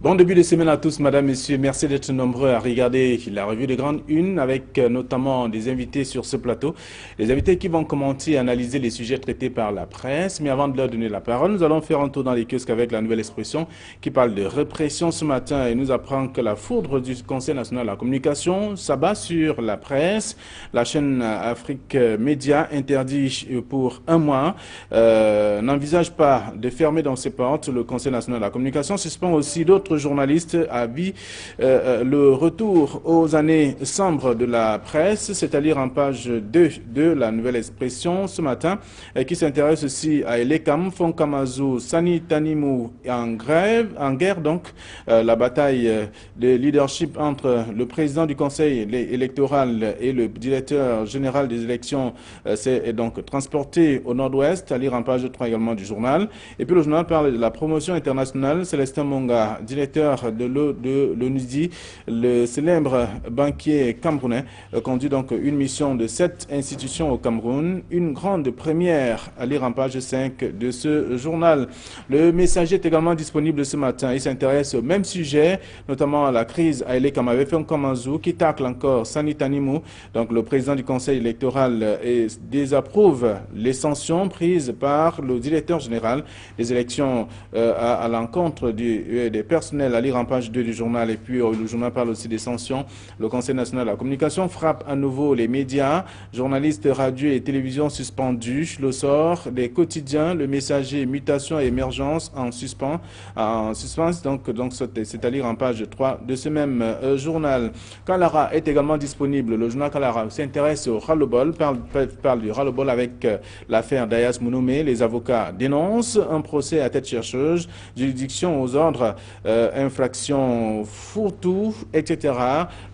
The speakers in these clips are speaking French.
Bon début de semaine à tous, madame, messieurs. Merci d'être nombreux à regarder la revue de Grande Une avec notamment des invités sur ce plateau. Les invités qui vont commenter et analyser les sujets traités par la presse. Mais avant de leur donner la parole, nous allons faire un tour dans les kiosques avec la nouvelle expression qui parle de répression ce matin et nous apprend que la foudre du Conseil national de la communication s'abat sur la presse. La chaîne Afrique Média interdit pour un mois n'envisage pas de fermer dans ses portes. Le Conseil national de la communication suspend aussi d'autres journalistes à vie le retour aux années sombres de la presse, c'est-à-dire en page 2 de la nouvelle expression ce matin, qui s'intéresse aussi à Elekam, Fonkamazu, Sani Tanimou en guerre donc, la bataille de leadership entre le président du conseil électoral et le directeur général des élections s'est donc transporté au nord-ouest, à lire en page 3 également du journal. Et puis le journal parle de la promotion internationale. Célestin Monga, directeur de l'ONUDI, le célèbre banquier camerounais, conduit donc une mission de 7 institutions au Cameroun. Une grande première à lire en page 5 de ce journal. Le Messager est également disponible ce matin. Il s'intéresse au même sujet, notamment à la crise à Elekam Kamazu, qui tacle encore Sani Tanimou. Donc le président du conseil électoral désapprouve les sanctions prises par le directeur général des élections à l'encontre des personnels à lire en page 2 du journal. Et puis le journal parle aussi des sanctions. Le Conseil national de la communication frappe à nouveau les médias, journalistes, radio et télévision suspendus. Le sort des quotidiens, le Messager, mutation et émergence en suspens. Donc c'est à lire en page 3 de ce même journal. Kalara est également disponible. Le journal Kalara s'intéresse au ras-le-bol, parle du ras-le-bol avec l'affaire d'Ayas Mounoumé. Les avocats dénoncent un procès à tête chercheuse, juridiction aux ordres, infraction fourre-tout, etc.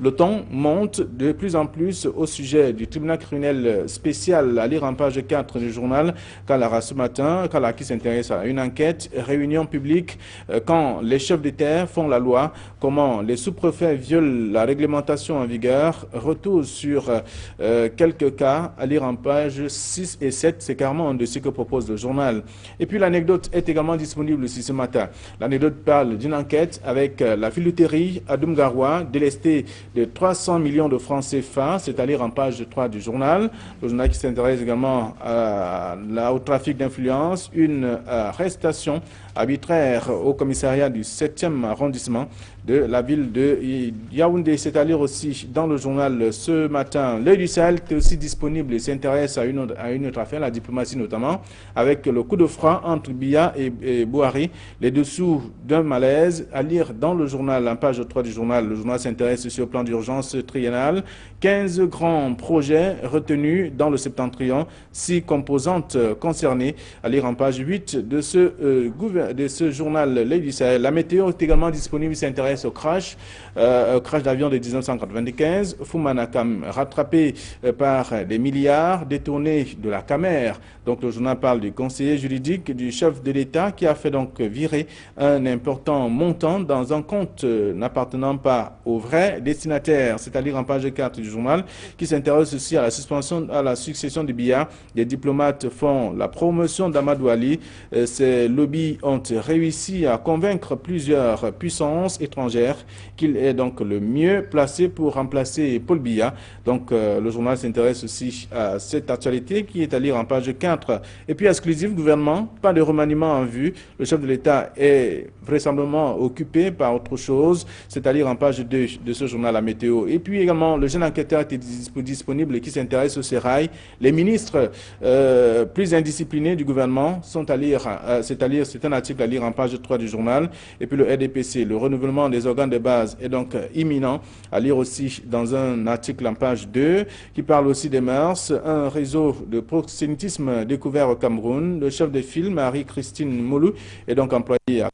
Le ton monte de plus en plus au sujet du tribunal criminel spécial à lire en page 4 du journal Kalara ce matin. Kalara qui s'intéresse à une enquête, réunion publique, quand les chefs d'État font la loi, comment les sous-préfets violent la réglementation en vigueur, retour sur quelques cas à lire en page 6 et 7, c'est carrément de ce que propose le journal. Et puis l'anecdote est également disponible aussi ce matin. L'anecdote parle d'une enquête avec la filouterie à Dumgaroua, délestée de 300 millions de francs CFA, c'est à lire en page 3 du journal. Le journal qui s'intéresse également au trafic d'influence, une arrestation arbitraire au commissariat du 7e arrondissement de la ville de Yaoundé. C'est à lire aussi dans le journal ce matin. L'œil du Sahel est aussi disponible et s'intéresse à une autre affaire, la diplomatie notamment, avec le coup de frein entre Biya et Bouhari, les dessous d'un malaise à lire dans le journal, en page 3 du journal. Le journal s'intéresse sur le plan d'urgence triennal. 15 grands projets retenus dans le septentrion, 6 composantes concernées, à lire en page 8 de ce journal L'œil du Sahel. La météo est également disponible, s'intéresse au crash d'avion de 1995. Foumanakam, rattrapé par des milliards détournés de la Camer. Donc le journal parle du conseiller juridique du chef de l'État qui a fait donc virer un important montant dans un compte n'appartenant pas au vrai destinataire, c'est-à-dire en page 4 du journal, qui s'intéresse aussi à la succession de Biya. Les diplomates font la promotion d'Amadou Ali. Ces lobbies ont réussi à convaincre plusieurs puissances étrangères qu'il est donc le mieux placé pour remplacer Paul Biya. Donc le journal s'intéresse aussi à cette actualité qui est à lire en page 4. Et puis exclusif gouvernement, pas de remaniement en vue. Le chef de l'État est vraisemblablement occupé par autre chose, c'est-à-dire en page 2 de ce journal La Météo. Et puis également le jeune enquêteur est disponible et qui s'intéresse au sérail. Les ministres plus indisciplinés du gouvernement sont à lire, c'est un article à lire en page 3 du journal. Et puis le RDPC, le renouvellement des organes de base est donc imminent, à lire aussi dans un article en page 2 qui parle aussi des mœurs, un réseau de proxénétisme découvert au Cameroun. Le chef de file, Marie-Christine Moulou, est donc employé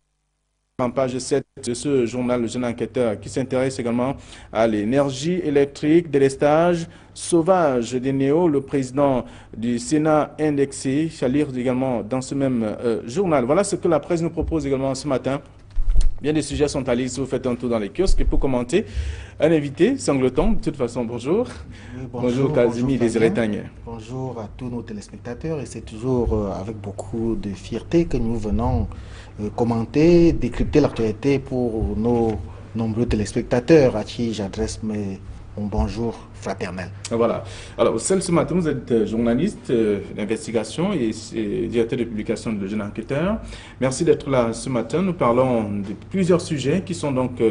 en page 7 de ce journal, le jeune enquêteur, qui s'intéresse également à l'énergie électrique, délestage sauvage des néos, le président du Sénat indexé, à lire également dans ce même journal. Voilà ce que la presse nous propose également ce matin. Bien des sujets sont à lire si vous faites un tour dans les kiosques. Et pour commenter, un invité, Sangleton, de toute façon, bonjour. Oui, Bonjour Kazimi Désiré Tagné. Bonjour à tous nos téléspectateurs et c'est toujours avec beaucoup de fierté que nous venons commenter, décrypter l'actualité pour nos nombreux téléspectateurs à qui j'adresse mon bonjour fraternel. Voilà. Alors, ce matin, vous êtes journaliste d'investigation et directeur de publication de Le Jeune Enquêteur. Merci d'être là ce matin. Nous parlons de plusieurs sujets qui sont donc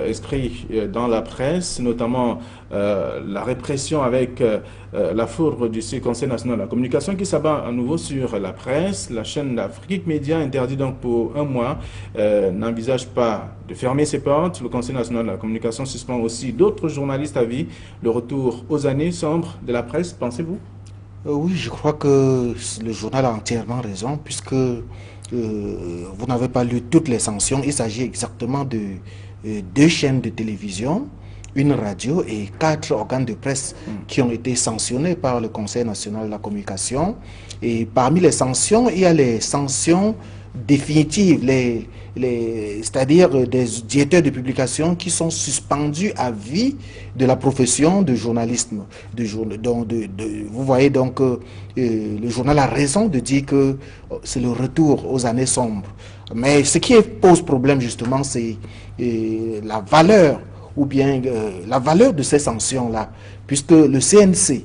inscrits dans la presse, notamment la répression avec la foudre du Conseil national de la communication qui s'abat à nouveau sur la presse. La chaîne d'Afrique Média interdit donc pour un mois, n'envisage pas de fermer ses portes. Le Conseil national de la communication suspend aussi d'autres journalistes à vie. Le retour aux années sombres de la presse, pensez-vous? Oui, je crois que le journal a entièrement raison puisque vous n'avez pas lu toutes les sanctions. Il s'agit exactement de 2 chaînes de télévision, une radio et 4 organes de presse qui ont été sanctionnés par le Conseil national de la communication. Et parmi les sanctions, il y a les sanctions définitives, c'est-à-dire des directeurs de publication qui sont suspendus à vie de la profession de journalisme. Vous voyez donc le journal a raison de dire que c'est le retour aux années sombres. Mais ce qui pose problème justement, c'est la valeur ou bien la valeur de ces sanctions-là, puisque le CNC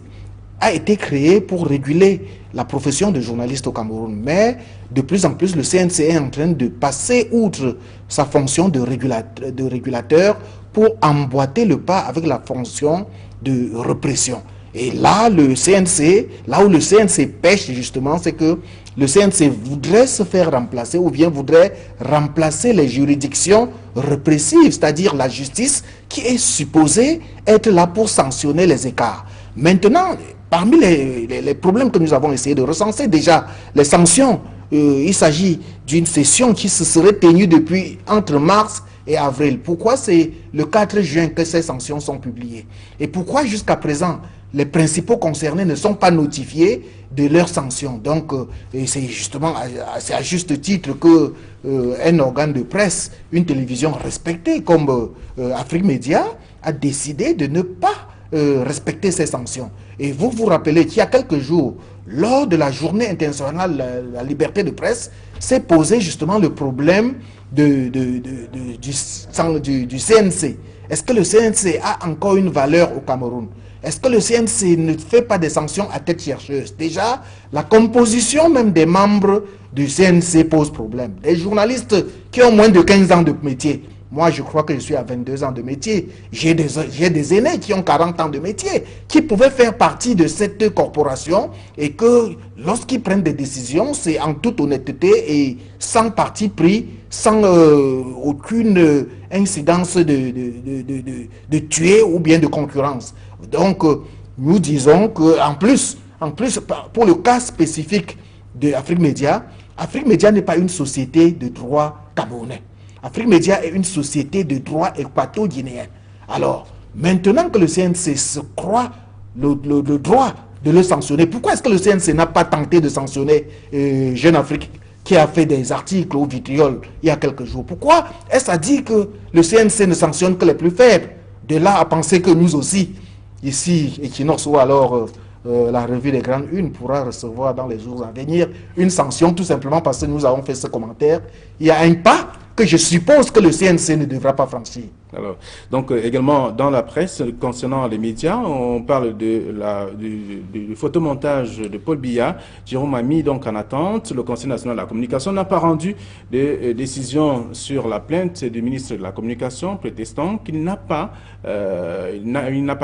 a été créé pour réguler la profession de journaliste au Cameroun. Mais de plus en plus, le CNC est en train de passer outre sa fonction de régulateur pour emboîter le pas avec la fonction de répression. Et là, là où le CNC pêche justement, c'est que le CNC voudrait se faire remplacer ou bien voudrait remplacer les juridictions répressives, c'est-à-dire la justice qui est supposée être là pour sanctionner les écarts. Maintenant, parmi les problèmes que nous avons essayé de recenser, déjà, les sanctions, il s'agit d'une session qui se serait tenue depuis entre mars et avril. Pourquoi c'est le 4 juin que ces sanctions sont publiées? Et pourquoi jusqu'à présent, les principaux concernés ne sont pas notifiés de leurs sanctions? Donc, c'est justement c'est à juste titre que un organe de presse, une télévision respectée comme Afrique Média, a décidé de ne pas respecter ces sanctions. Et vous vous rappelez qu'il y a quelques jours, lors de la journée internationale de la liberté de presse, s'est posé justement le problème du CNC. Est-ce que le CNC a encore une valeur au Cameroun? Est-ce que le CNC ne fait pas des sanctions à tête chercheuse? Déjà, la composition même des membres du CNC pose problème. Des journalistes qui ont moins de 15 ans de métier. Moi, je crois que je suis à 22 ans de métier. J'ai des aînés qui ont 40 ans de métier, qui pouvaient faire partie de cette corporation et que lorsqu'ils prennent des décisions, c'est en toute honnêteté et sans parti pris, sans aucune incidence de tuer ou bien de concurrence. Donc, nous disons qu'en plus, pour le cas spécifique d'Afrique Média, Afrique Média n'est pas une société de droit camerounais. Afrique Média est une société de droit équato-guinéen. Alors, maintenant que le CNC se croit le droit de le sanctionner, pourquoi est-ce que le CNC n'a pas tenté de sanctionner Jeune Afrique qui a fait des articles au vitriol il y a quelques jours? Pourquoi est-ce à dire que le CNC ne sanctionne que les plus faibles? De là à penser que nous aussi, ici, Equinox ou alors la revue des grandes unes pourra recevoir dans les jours à venir une sanction tout simplement parce que nous avons fait ce commentaire. Il y a un pas que je suppose que le CNC ne devra pas franchir. Alors, donc également dans la presse concernant les médias, on parle du photomontage de Paul Biya. Jérôme a mis donc en attente. Le Conseil national de la communication n'a pas rendu de décision sur la plainte du ministre de la communication, prétestant qu'il n'a pas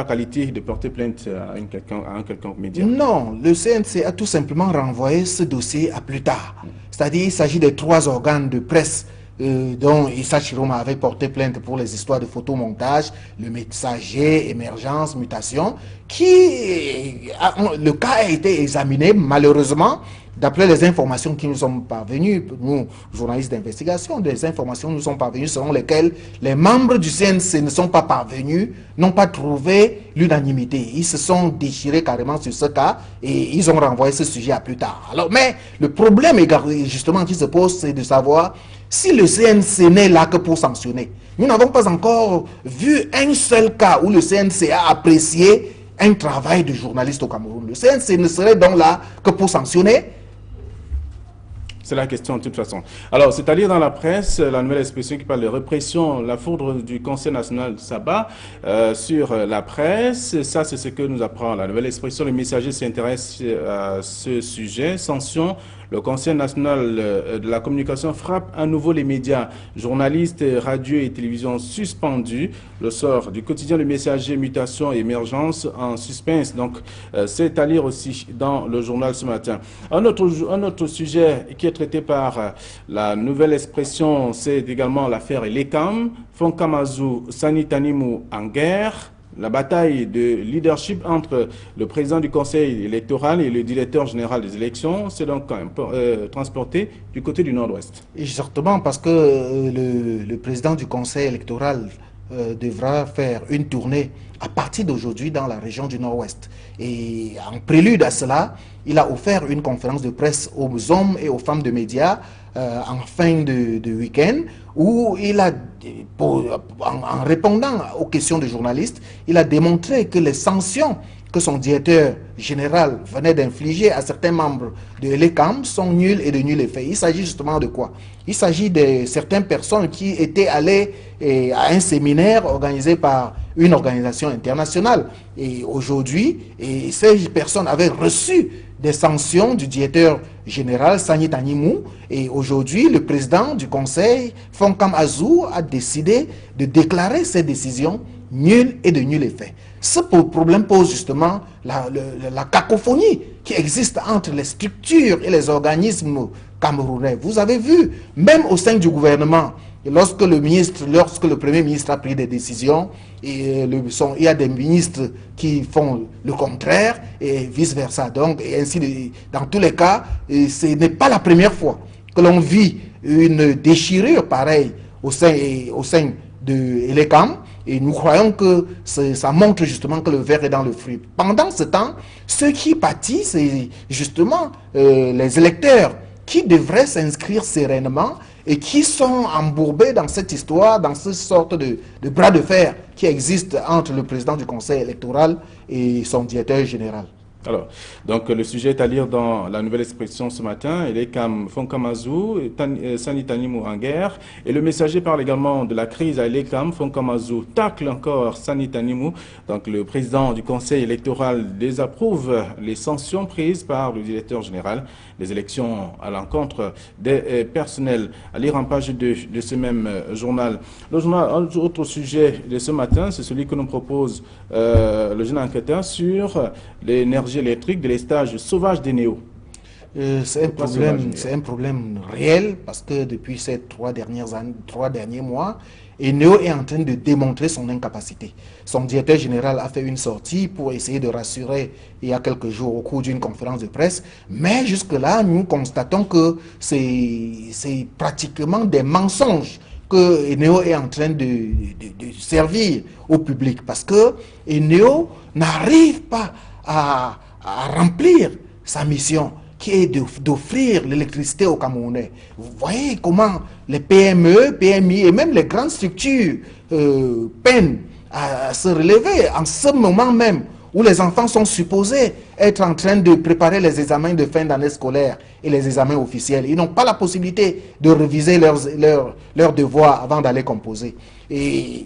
qualité de porter plainte à un quelconque média. Non, le CNC a tout simplement renvoyé ce dossier à plus tard. C'est-à-dire il s'agit des 3 organes de presse dont Issa Chiroma avait porté plainte pour les histoires de photomontage, le messager, émergence, mutation, le cas a été examiné malheureusement d'après les informations qui nous sont parvenues, nous, journalistes d'investigation, des informations nous sont parvenues selon lesquelles les membres du CNC ne sont pas parvenus, n'ont pas trouvé l'unanimité. Ils se sont déchirés carrément sur ce cas et ils ont renvoyé ce sujet à plus tard. Alors, mais le problème justement qui se pose, c'est de savoir si le CNC n'est là que pour sanctionner. Nous n'avons pas encore vu un seul cas où le CNC a apprécié un travail de journaliste au Cameroun. Le CNC ne serait donc là que pour sanctionner. C'est la question de toute façon. Alors, c'est-à-dire dans la presse, la nouvelle expression qui parle de répression, la foudre du Conseil national s'abat sur la presse. Ça, c'est ce que nous apprend la nouvelle expression. Le Messager s'intéresse à ce sujet. Sanction. Le Conseil national de la communication frappe à nouveau les médias, journalistes, radio et télévision suspendus. Le sort du quotidien Le Messager, mutation et émergence en suspense. Donc, c'est à lire aussi dans le journal ce matin. Un autre sujet qui est traité par la nouvelle expression, c'est également l'affaire Lekam, Fonkamazu Sanitanimu en guerre. La bataille de leadership entre le président du conseil électoral et le directeur général des élections s'est donc transporté du côté du nord-ouest. Exactement, parce que le président du conseil électoral devra faire une tournée à partir d'aujourd'hui dans la région du nord-ouest. Et en prélude à cela, il a offert une conférence de presse aux hommes et aux femmes de médias en fin de week-end, où il a, en répondant aux questions des journalistes, il a démontré que les sanctions que son directeur général venait d'infliger à certains membres de l'ECAM sont nulles et de nul effet. Il s'agit justement de quoi? Il s'agit de certaines personnes qui étaient allées à un séminaire organisé par une organisation internationale. Et aujourd'hui, ces personnes avaient reçu des sanctions du directeur général Sani Tanimou. Et aujourd'hui, le président du conseil, Fonkam Azou, a décidé de déclarer ces décisions nulles et de nul effet. Ce problème pose justement la cacophonie qui existe entre les structures et les organismes camerounais. Vous avez vu, même au sein du gouvernement, lorsque le Premier ministre a pris des décisions, il y a des ministres qui font le contraire et vice-versa. Donc, dans tous les cas, ce n'est pas la première fois que l'on vit une déchirure pareille au sein de l'ECAM. Et nous croyons que ça montre justement que le verre est dans le fruit. Pendant ce temps, ceux qui pâtissent, c'est justement les électeurs qui devraient s'inscrire sereinement et qui sont embourbés dans cette histoire, dans cette sorte de bras de fer qui existe entre le président du conseil électoral et son directeur général. Alors, donc le sujet est à lire dans la nouvelle expression ce matin. Il est comme Fonkamazu, Sanitanimu en guerre. Et le messager parle également de la crise à Elekam. Fonkamazu tacle encore Sanitanimu. Donc le président du conseil électoral désapprouve les sanctions prises par le directeur général des élections à l'encontre des personnels. À lire en page 2 de ce même journal. Un autre sujet de ce matin, c'est celui que nous propose le jeune enquêteur sur l'énergie électrique de l'estage sauvage des Néo. C'est un problème réel parce que depuis ces 3 derniers mois, Eneo est en train de démontrer son incapacité. Son directeur général a fait une sortie pour essayer de rassurer il y a quelques jours au cours d'une conférence de presse, mais jusque-là, nous constatons que c'est pratiquement des mensonges que Eneo est en train de servir au public parce que Eneo n'arrive pas à remplir sa mission qui est d'offrir l'électricité aux Camerounais. Vous voyez comment les PME, PMI et même les grandes structures peinent à se relever en ce moment même où les enfants sont supposés être en train de préparer les examens de fin d'année scolaire et les examens officiels. Ils n'ont pas la possibilité de réviser leurs devoirs avant d'aller composer. Et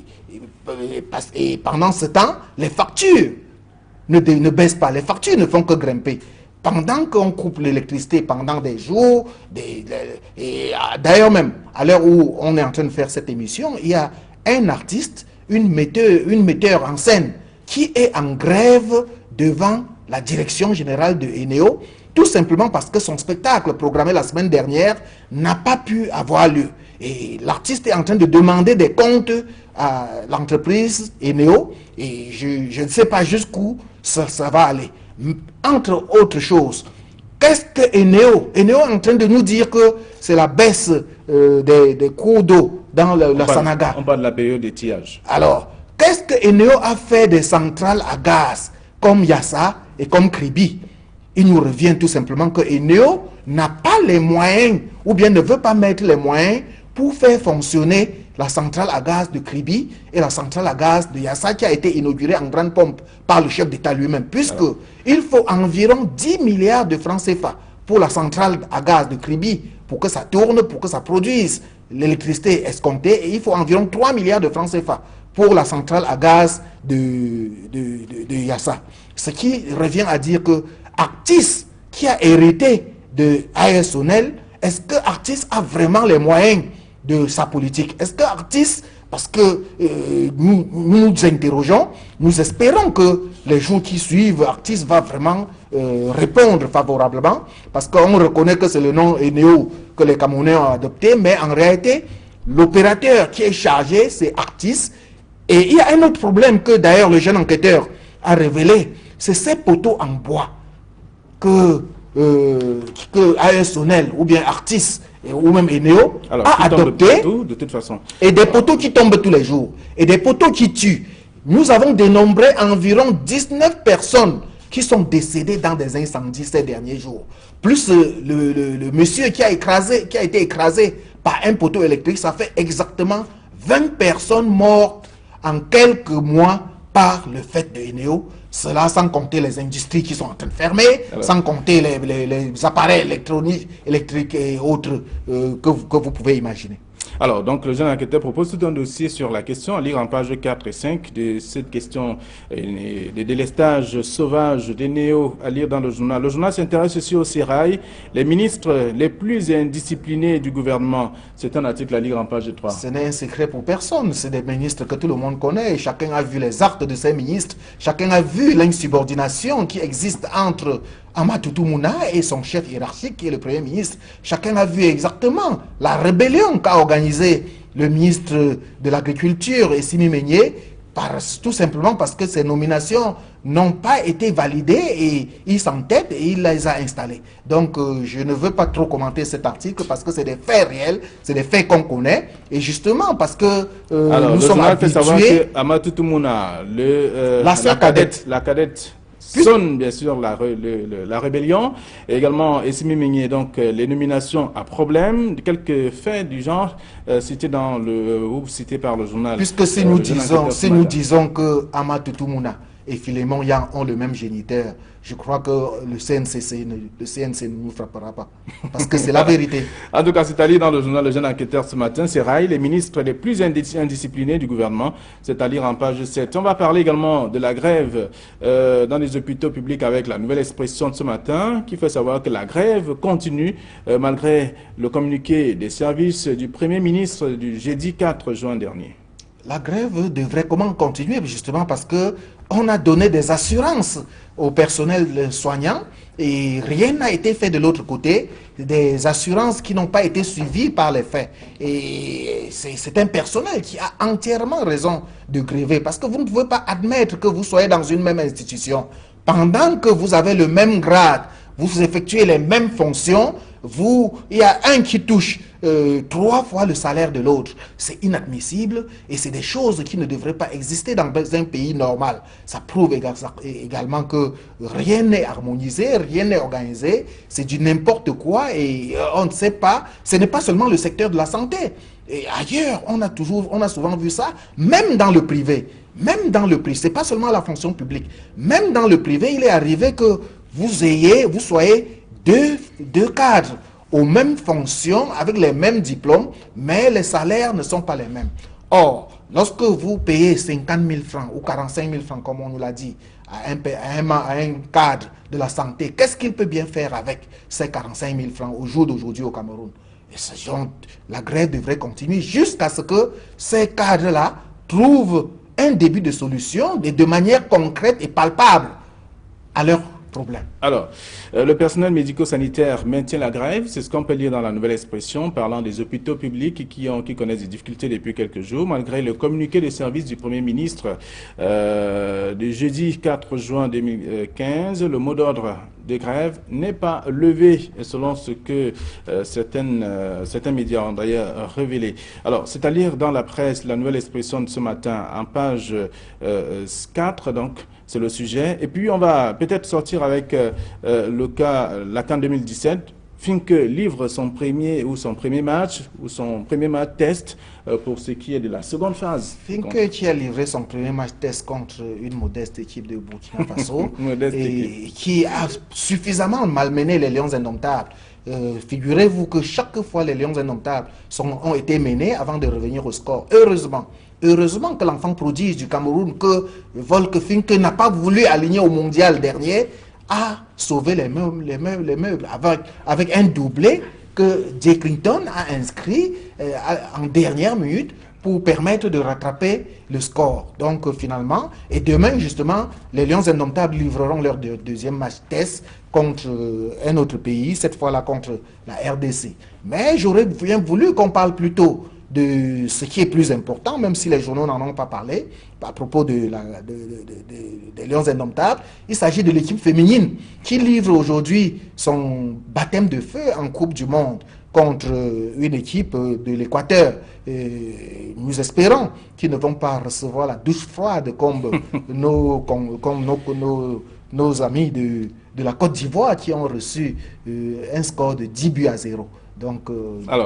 pendant ce temps, les factures ne baissent pas, les factures ne font que grimper. Pendant qu'on coupe l'électricité pendant des jours, d'ailleurs même, à l'heure où on est en train de faire cette émission, il y a un artiste, une metteur en scène qui est en grève devant la direction générale de Eneo, tout simplement parce que son spectacle programmé la semaine dernière n'a pas pu avoir lieu. Et l'artiste est en train de demander des comptes à l'entreprise Eneo, et je ne sais pas jusqu'où ça va aller. Entre autres choses, Qu'est-ce que Eneo? Eneo est en train de nous dire que c'est la baisse des cours d'eau dans la Sanaga. On parle de la période d'étiage. Alors, qu'est-ce que Eneo a fait des centrales à gaz comme Yassa et comme Kribi? Il nous revient tout simplement que Eneo n'a pas les moyens, ou bien ne veut pas mettre les moyens pour faire fonctionner la centrale à gaz de Kribi et la centrale à gaz de Yassa qui a été inaugurée en grande pompe par le chef d'État lui-même, puisque il faut environ 10 milliards de francs CFA pour la centrale à gaz de Kribi, pour que ça tourne, pour que ça produise l'électricité escomptée, et il faut environ 3 milliards de francs CFA pour la centrale à gaz de Yassa. Ce qui revient à dire que Artis, qui a hérité de ASONEL, est-ce que Artis a vraiment les moyens de sa politique? Est-ce que Artis, parce que nous interrogeons, nous espérons que les jours qui suivent, Artis va vraiment répondre favorablement, parce qu'on reconnaît que c'est le nom Eneo que les Camerounais ont adopté, mais en réalité, l'opérateur qui est chargé, c'est Artis. Et il y a un autre problème que d'ailleurs le jeune enquêteur a révélé, c'est ces poteaux en bois que ASONEL ou bien Artis ou même Eneo a adopté, de toute façon. Et des poteaux qui tombent tous les jours, et des poteaux qui tuent. Nous avons dénombré environ 19 personnes qui sont décédées dans des incendies ces derniers jours. Plus le monsieur qui a été écrasé par un poteau électrique, ça fait exactement 20 personnes mortes en quelques mois par le fait de Eneo. Cela sans compter les industries qui sont en train de fermer, sans compter les appareils électriques et autres que vous pouvez imaginer. Alors, donc, le jeune enquêteur propose tout un dossier sur la question, à lire en pages 4 et 5 de cette question des délestages sauvages des néos, à lire dans le journal. Le journal s'intéresse aussi au sérail, les ministres les plus indisciplinés du gouvernement. C'est un article à lire en page 3. Ce n'est un secret pour personne, c'est des ministres que tout le monde connaît. Chacun a vu les actes de ces ministres, chacun a vu l'insubordination qui existe entre Amadou Mouna et son chef hiérarchique qui est le Premier ministre. Chacun a vu exactement la rébellion qu'a organisée le ministre de l'Agriculture, Essimi Meigné, tout simplement parce que ces nominations n'ont pas été validées et il s'entête et il les a installées. Donc je ne veux pas trop commenter cet article parce que c'est des faits réels, c'est des faits qu'on connaît, et justement parce que nous sommes habitués... fait savoir que Amadou Mouna, la cadette sonne bien sûr la rébellion, et également Essimi Meigné, donc les nominations à problème, quelques faits du genre cités par le journal. Puisque si nous disons que Amadou Mouna et Philémon Yang ont le même géniteur, je crois que le CNC ne nous frappera pas. Parce que c'est la vérité. En tout cas, c'est à lire dans le journal Le Jeune Enquêteur ce matin. C'est Rail, les ministres les plus indisciplinés du gouvernement. C'est à lire en page 7. On va parler également de la grève dans les hôpitaux publics avec la nouvelle expression de ce matin qui fait savoir que la grève continue malgré le communiqué des services du Premier ministre du jeudi 4 juin dernier. La grève devrait comment continuer justement parce que on a donné des assurances au personnel soignant et rien n'a été fait de l'autre côté, des assurances qui n'ont pas été suivies par les faits. Et c'est un personnel qui a entièrement raison de gréver parce que vous ne pouvez pas admettre que vous soyez dans une même institution. Pendant que vous avez le même grade, vous effectuez les mêmes fonctions, il y a un qui touche 3 fois le salaire de l'autre. C'est inadmissible et c'est des choses qui ne devraient pas exister dans un pays normal. Ça prouve également que rien n'est harmonisé, rien n'est organisé, c'est du n'importe quoi et on ne sait pas, ce n'est pas seulement le secteur de la santé. Et ailleurs, on a souvent vu ça, même dans le privé. Même dans le privé, ce n'est pas seulement la fonction publique. Même dans le privé, il est arrivé que vous soyez deux cadres aux mêmes fonctions, avec les mêmes diplômes, mais les salaires ne sont pas les mêmes. Or, lorsque vous payez 50 000 francs ou 45 000 francs, comme on nous l'a dit, à un cadre de la santé, qu'est-ce qu'il peut bien faire avec ces 45 000 francs au jour d'aujourd'hui au Cameroun? Et la grève devrait continuer jusqu'à ce que ces cadres-là trouvent un début de solution de manière concrète et palpable à leur problème. Alors, le personnel médico-sanitaire maintient la grève, c'est ce qu'on peut lire dans la nouvelle expression, parlant des hôpitaux publics qui connaissent des difficultés depuis quelques jours, malgré le communiqué de service du Premier ministre du jeudi 4 juin 2015. Le mot d'ordre de grève n'est pas levé, selon ce que certains médias ont d'ailleurs révélé. Alors, c'est à lire dans la presse, la Nouvelle Expression de ce matin, en page 4, donc, c'est le sujet. Et puis, on va peut-être sortir avec le cas, la CAN 2017. Finke livre son premier match test pour ce qui est de la seconde phase. Finke qui a livré son premier match test contre une modeste équipe de Burkina Faso qui a suffisamment malmené les Lions Indomptables. Figurez-vous que chaque fois les Lions Indomptables ont été menés avant de revenir au score. Heureusement que l'enfant prodige du Cameroun, que Volker Finke n'a pas voulu aligner au mondial dernier, a sauvé les meubles avec un doublé que Jay Clinton a inscrit en dernière minute pour permettre de rattraper le score. Donc finalement, et demain justement, les Lions Indomptables livreront leur deuxième match test contre un autre pays, cette fois-là contre la RDC. Mais j'aurais bien voulu qu'on parle plutôt de ce qui est plus important, même si les journaux n'en ont pas parlé, à propos des Lions Indomptables. Il s'agit de l'équipe féminine qui livre aujourd'hui son baptême de feu en Coupe du Monde contre une équipe de l'Équateur. Nous espérons qu'ils ne vont pas recevoir la douche froide comme nos amis de la Côte d'Ivoire qui ont reçu un score de 10-0. Donc,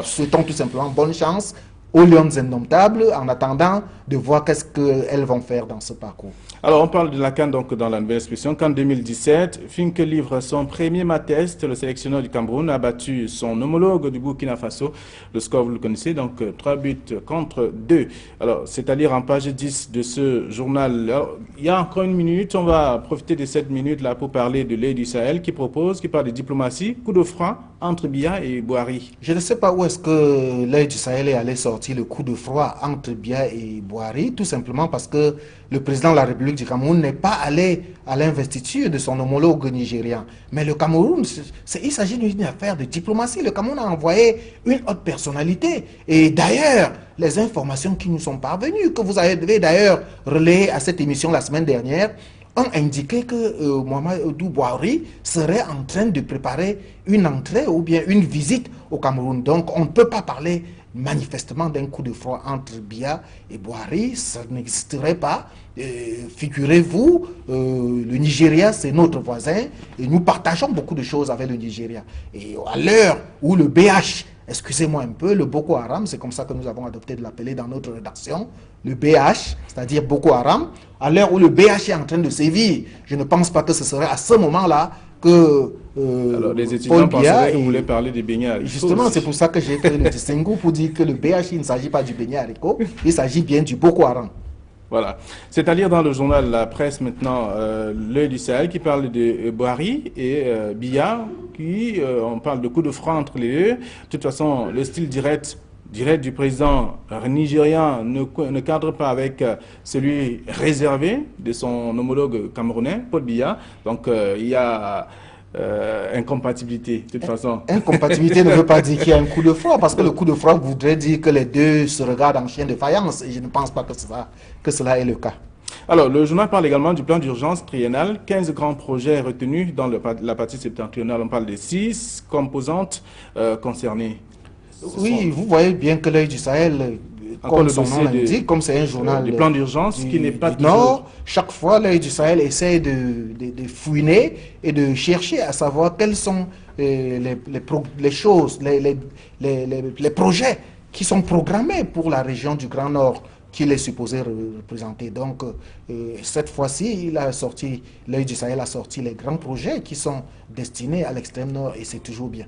souhaitons tout simplement bonne chance aux Lions Indomptables en attendant de voir qu'est-ce qu'elles vont faire dans ce parcours. Alors, on parle de la CAN donc dans la Nouvelle Expression. CAN 2017, Finke livre son premier match test. Le sélectionneur du Cameroun a battu son homologue du Burkina Faso. Le score, vous le connaissez, donc 3 buts contre 2. Alors, c'est à lire en page 10 de ce journal. Alors, il y a encore une minute. On va profiter de cette minute-là pour parler de l'œil du Sahel qui parle de diplomatie, coup de froid entre Biya et Boari. Je ne sais pas où est-ce que l'œil du Sahel est allé sortir le coup de froid entre Biya et Boari, tout simplement parce que le président de la République du Cameroun n'est pas allé à l'investiture de son homologue nigérian. Mais le Cameroun, il s'agit d'une affaire de diplomatie. Le Cameroun a envoyé une haute personnalité. Et d'ailleurs, les informations qui nous sont parvenues, que vous avez d'ailleurs relayées à cette émission la semaine dernière, ont indiqué que Mohamedou Boari serait en train de préparer une entrée ou bien une visite au Cameroun. Donc on ne peut pas parler manifestement d'un coup de froid entre Biya et Boari, ça n'existerait pas. Figurez-vous, le Nigeria c'est notre voisin et nous partageons beaucoup de choses avec le Nigeria. Et à l'heure où le BH, excusez-moi un peu, le Boko Haram, c'est comme ça que nous avons adopté de l'appeler dans notre rédaction, le BH, c'est-à-dire Boko Haram, à l'heure où le BH est en train de sévir, je ne pense pas que ce serait à ce moment-là que alors, les étudiants penseraient que vous voulez parler des beignets haricots. Justement, c'est pour ça que j'ai fait le distinguo pour dire que le BH, il ne s'agit pas du beignet haricot, il s'agit bien du Boko Haram. Voilà. C'est à lire dans le journal La Presse maintenant, l'œil du Sahel qui parle de Boari et Biya, on parle de coup de froid entre les deux. De toute façon, le style direct du président nigérian ne cadre pas avec celui réservé de son homologue camerounais, Paul Biya. Donc, il y a incompatibilité, de toute façon. Incompatibilité ne veut pas dire qu'il y a un coup de froid, parce que le coup de froid voudrait dire que les deux se regardent en chien de faïence, et je ne pense pas que cela est le cas. Alors, le journal parle également du plan d'urgence triennal, 15 grands projets retenus dans la partie septentrionale. On parle de 6 composantes concernées. Oui, vous voyez bien que l'œil du Sahel, comme son nom l'indique, comme c'est un journal du plan d'urgence qui n'est pas du Nord, chaque fois l'œil du Sahel essaie de fouiner et de chercher à savoir quelles sont les choses, les projets qui sont programmés pour la région du Grand Nord qu'il est supposé représenter. Donc, cette fois-ci, l'œil du Sahel a sorti les grands projets qui sont destinés à l'extrême nord et c'est toujours bien.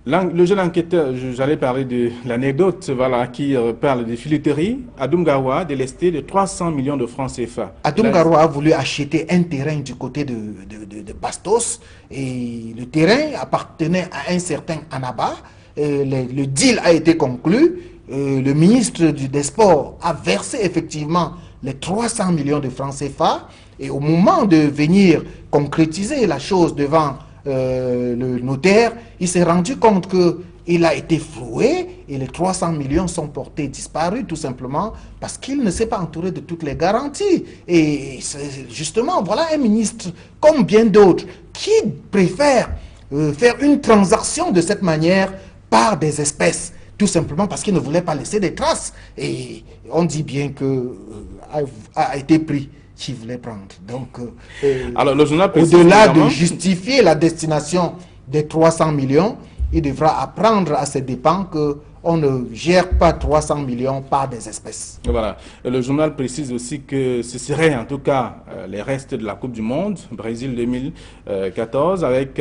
Le jeune enquêteur, j'allais parler de l'anecdote, voilà, qui parle de filouterie. Adoum Garoua délesté de 300 millions de francs CFA. Adoum Garoua a voulu acheter un terrain du côté de Bastos et le terrain appartenait à un certain Anaba. Le deal a été conclu. Le ministre des Sports a versé effectivement les 300 millions de francs CFA et au moment de venir concrétiser la chose devant le notaire, il s'est rendu compte que il a été floué et les 300 millions sont portés disparus tout simplement parce qu'il ne s'est pas entouré de toutes les garanties. Et justement, voilà un ministre comme bien d'autres qui préfère faire une transaction de cette manière par des espèces, tout simplement parce qu'il ne voulait pas laisser des traces. Et on dit bien que a été pris qui voulait prendre. Donc, alors, le journal au-delà de justifier la destination des 300 millions, il devra apprendre à ses dépens qu'on ne gère pas 300 millions par des espèces. Voilà. Le journal précise aussi que ce serait en tout cas les restes de la Coupe du Monde, Brésil 2014, avec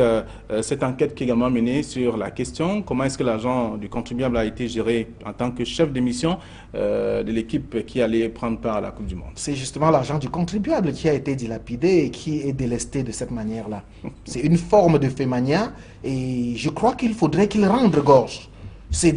cette enquête qui est également menée sur la question comment est-ce que l'argent du contribuable a été géré en tant que chef de mission de l'équipe qui allait prendre part à la Coupe du Monde. C'est justement l'argent du contribuable qui a été dilapidé et qui est délesté de cette manière-là. C'est une forme de fémania et je crois qu'il faudrait qu'il rende gorge. C'est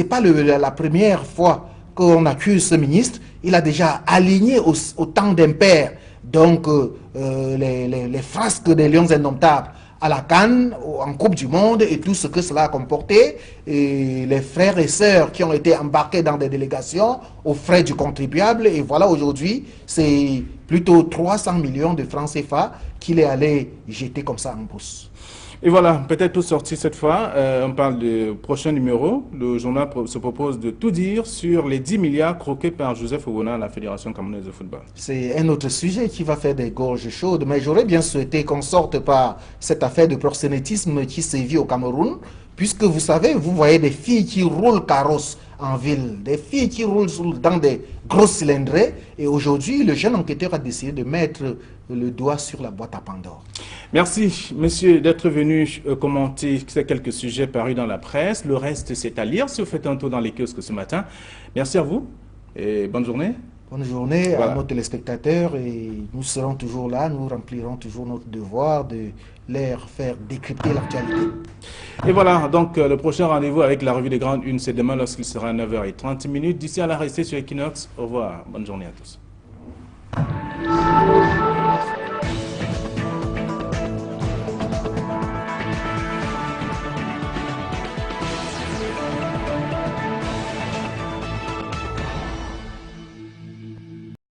pas la première fois qu'on accuse ce ministre. Il a déjà aligné au temps d'impair donc les frasques des Lions indomptables à la CAN, en Coupe du Monde et tout ce que cela a comporté, et les frères et sœurs qui ont été embarqués dans des délégations aux frais du contribuable. Et voilà, aujourd'hui, c'est plutôt 300 millions de francs CFA qu'il est allé jeter comme ça en bourse. Et voilà, peut-être tout sorti cette fois. On parle du prochain numéro. Le journal se propose de tout dire sur les 10 milliards croqués par Joseph Obona à la Fédération camerounaise de football. C'est un autre sujet qui va faire des gorges chaudes, mais j'aurais bien souhaité qu'on sorte par cette affaire de proxénétisme qui sévit au Cameroun, puisque vous savez, vous voyez des filles qui roulent carrosse en ville, des filles qui roulent dans des grosses cylindrées, et aujourd'hui, le jeune enquêteur a décidé de mettre le doigt sur la boîte à Pandore. Merci, monsieur, d'être venu commenter ces quelques sujets parus dans la presse. Le reste, c'est à lire si vous faites un tour dans les kiosques ce matin. Merci à vous et bonne journée. Bonne journée à nos téléspectateurs et nous serons toujours là, nous remplirons toujours notre devoir de leur faire décrypter l'actualité. Et voilà, donc le prochain rendez-vous avec la revue des grandes unes, c'est demain lorsqu'il sera à 9h30. D'ici à la restez sur Equinox. Au revoir, bonne journée à tous.